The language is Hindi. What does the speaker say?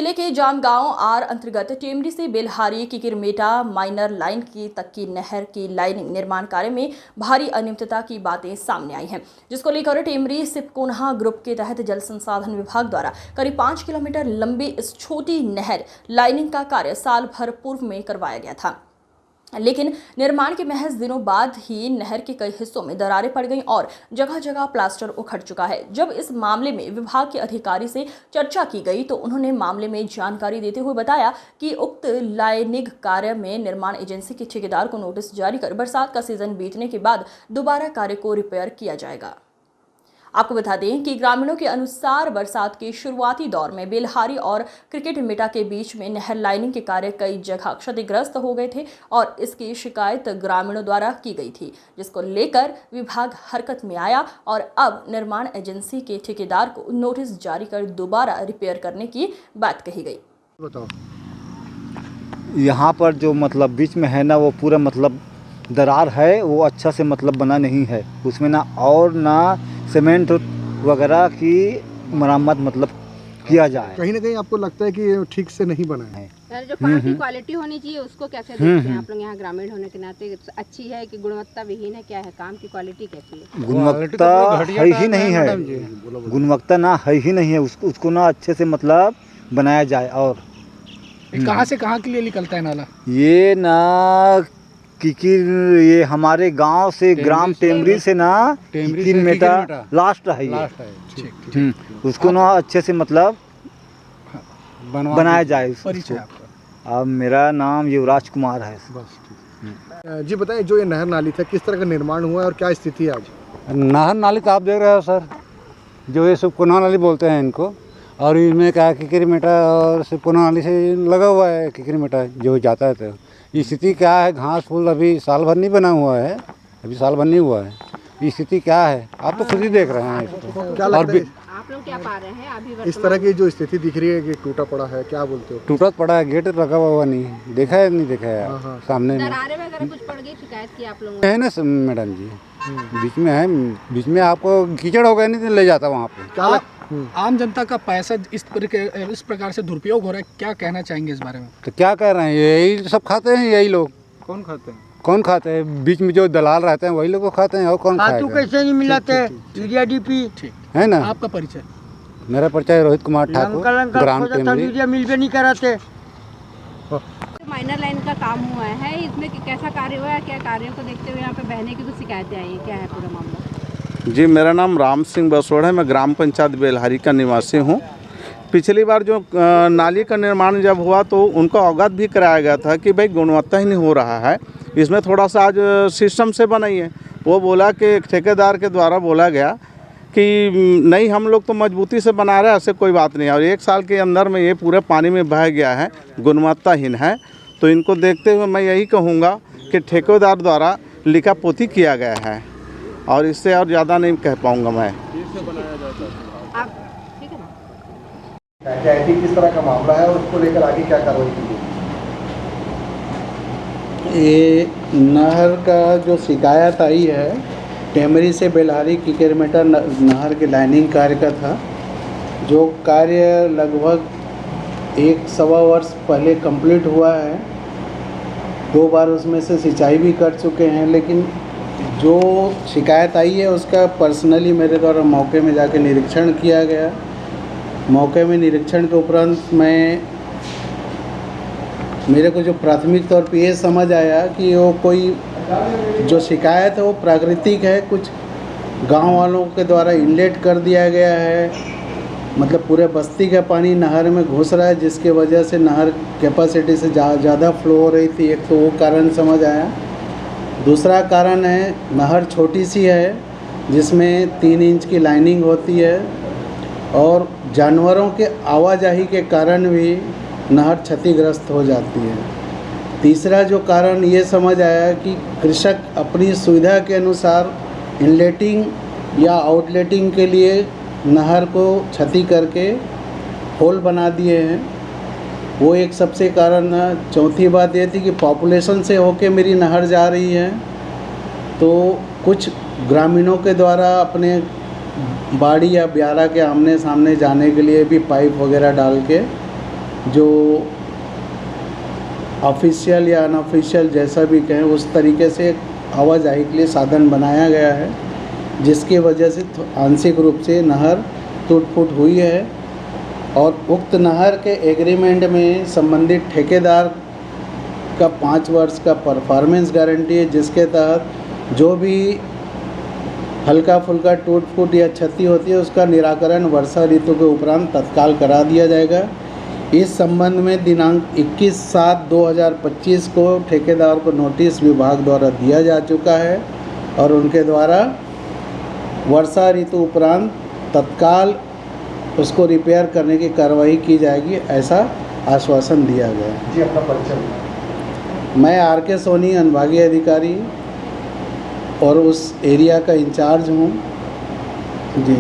जिले के जामगांव आर अंतर्गत टेमरी से बेलहारी किकिरमेटा माइनर लाइन की तक की नहर की लाइनिंग निर्माण कार्य में भारी अनियमितता की बातें सामने आई हैं, जिसको लेकर टेमरी सिपकोन्हा ग्रुप के तहत जल संसाधन विभाग द्वारा करीब 5 किलोमीटर लंबी इस छोटी नहर लाइनिंग का कार्य साल भर पूर्व में करवाया गया था। लेकिन निर्माण के महज दिनों बाद ही नहर के कई हिस्सों में दरारें पड़ गईं और जगह जगह प्लास्टर उखड़ चुका है। जब इस मामले में विभाग के अधिकारी से चर्चा की गई तो उन्होंने मामले में जानकारी देते हुए बताया कि उक्त लाइनिंग कार्य में निर्माण एजेंसी के ठेकेदार को नोटिस जारी कर बरसात का सीजन बीतने के बाद दोबारा कार्य को रिपेयर किया जाएगा। आपको बता दें कि ग्रामीणों के अनुसार बरसात के शुरुआती दौर में बेलहारी और किकिरमेटा के बीच में नहर लाइनिंग के कार्य कई जगह क्षतिग्रस्त हो गए थे और इसकी शिकायत ग्रामीणों द्वारा की गई थी, जिसको लेकर विभाग हरकत में आया और अब निर्माण एजेंसी के ठेकेदार को नोटिस जारी कर दोबारा रिपेयर करने की बात कही गई। बताओ, यहाँ पर जो मतलब बीच में है ना, वो पूरा मतलब दरार है, वो अच्छा से मतलब बना नहीं है। उसमें ना और ना सीमेंट वगैरह की मरम्मत मतलब किया जाए। कहीं ना कहीं आपको लगता है कि ये ठीक से नहीं बना है। जो पानी की क्वालिटी होनी चाहिए उसको कैसे देखते हैं आप लोग यहाँ ग्रामीण होने के नाते? अच्छी है कि गुणवत्ता विहीन है, क्या है? काम की क्वालिटी कैसी है? गुणवत्ता है ही नहीं है, गुणवत्ता ना है ही नहीं है। उसको ना अच्छे से मतलब बनाया जाए। और कहाँ से कहाँ के लिए निकलता है नाला? ये ना ये हमारे गांव से ग्राम टेमरी से ना किकिरमेटा लास्ट है ये। उसको ना अच्छे से मतलब बनाया जाए। अब मेरा नाम युवराज कुमार है। जी बताइए, जो ये नहर नाली था किस तरह का निर्माण हुआ है और क्या स्थिति है आज? नहर नाली तो आप देख रहे हो सर, जो ये सिपकोन्हा नाली बोलते हैं इनको, और इसमें क्या किकिरमेटा और सिपकोन्हा नाली से लगा हुआ है। किकिरमेटा जो जाता है तो स्थिति क्या है, घास फूल अभी साल भर नहीं बना हुआ है, अभी साल भर नहीं हुआ है। स्थिति क्या है आप तो खुद ही देख रहे हैं इसको। क्या लगता है आप लोग क्या पा रहे हैं अभी इस तरह की जो स्थिति दिख रही है कि टूटा पड़ा है, क्या बोलते हो? टूटा पड़ा है, गेट लगा हुआ नहीं देखा है, नहीं देखा है सामने में। दरारें वगैरह कुछ पड़ गई, शिकायत की आप लोगों है ना मैडम जी, बीच में है, बीच में आपको कीचड़ हो गया नहीं तो ले जाता वहाँ पे। क्या आम जनता का पैसा इस प्रकार से दुरुपयोग हो रहा है, क्या कहना चाहेंगे इस बारे में? तो क्या कह रहे हैं, यही सब खाते हैं, यही लोग। कौन खाते हैं? कौन खाते हैं? बीच में जो दलाल रहते हैं वही लोग को खाते हैं, और कौन खाएगा? कैसे नहीं मिलाते? यूरिया डीपी ठीक है ना। आपका परिचय? मेरा परिचय रोहित कुमार ठाकुर, ग्राम टेमरी। यूरिया मिल भी नहीं कराते। माइनर लाइन का काम हुआ है, इसमें कैसा कार्य हुआ है? क्या कार्यों को देखते हुए यहाँ पे बहने की कुछ शिकायतें आई हैं? क्या है पूरा मामला? जी, मेरा नाम राम सिंह बसोड़ है, मैं ग्राम पंचायत बेलहारी का निवासी हूँ। पिछली बार जो नाली का निर्माण जब हुआ तो उनको अवगत भी कराया गया था कि भाई गुणवत्ता ही नहीं हो रहा है, इसमें थोड़ा सा आज सिस्टम से बनाइए। वो बोला कि ठेकेदार के द्वारा बोला गया कि नहीं, हम लोग तो मजबूती से बना रहे हैं, ऐसे कोई बात नहीं है। और 1 साल के अंदर में ये पूरे पानी में बह गया है, गुणवत्ताहीन है। तो इनको देखते हुए मैं यही कहूँगा कि ठेकेदार द्वारा लिखापोती किया गया है, और इससे और ज़्यादा नहीं कह पाऊँगा मैं। किस तरह का मामला है और उसको लेकर आगे क्या कार्रवाई की गई? ये नहर का जो शिकायत आई है, टेमरी से बेलहारी किकिरमेटा नहर के लाइनिंग कार्य का था, जो कार्य लगभग 1-1.25 वर्ष पहले कंप्लीट हुआ है। 2 बार उसमें से सिंचाई भी कर चुके हैं, लेकिन जो शिकायत आई है उसका पर्सनली मेरे द्वारा मौके में जाके निरीक्षण किया गया। मौके में निरीक्षण के उपरांत मेरे को जो प्राथमिक तौर पे ये समझ आया कि वो कोई जो शिकायत है वो प्राकृतिक है, कुछ गांव वालों के द्वारा इनलेट कर दिया गया है, मतलब पूरे बस्ती का पानी नहर में घुस रहा है, जिसके वजह से नहर कैपेसिटी से ज़्यादा फ्लो हो रही थी। एक तो वो कारण समझ आया। दूसरा कारण है, नहर छोटी सी है जिसमें 3 इंच की लाइनिंग होती है, और जानवरों के आवाजाही के कारण भी नहर क्षतिग्रस्त हो जाती है। तीसरा जो कारण ये समझ आया कि कृषक अपनी सुविधा के अनुसार इनलेटिंग या आउटलेटिंग के लिए नहर को क्षति करके होल बना दिए हैं, वो एक सबसे कारण है। चौथी बात ये थी कि पॉपुलेशन से होके मेरी नहर जा रही है, तो कुछ ग्रामीणों के द्वारा अपने बाड़ी या ब्यारा के आमने सामने जाने के लिए भी पाइप वगैरह डाल के जो ऑफिशियल या अनऑफिशियल जैसा भी कहें उस तरीके से आवाजाही के लिए साधन बनाया गया है, जिसकी वजह से आंशिक रूप से नहर टूट-फूट हुई है। और उक्त नहर के एग्रीमेंट में संबंधित ठेकेदार का 5 वर्ष का परफॉर्मेंस गारंटी है, जिसके तहत जो भी हल्का फुल्का टूट-फूट या क्षति होती है उसका निराकरण वर्षा ऋतु के उपरांत तत्काल करा दिया जाएगा। इस संबंध में दिनांक 21/7/2025 को ठेकेदार को नोटिस विभाग द्वारा दिया जा चुका है और उनके द्वारा वर्षा ऋतु उपरांत तत्काल उसको रिपेयर करने की कार्रवाई की जाएगी, ऐसा आश्वासन दिया गया है। जी, अपना परिचय। मैं RK सोनी अनुभागीय अधिकारी और उस एरिया का इंचार्ज हूँ जी।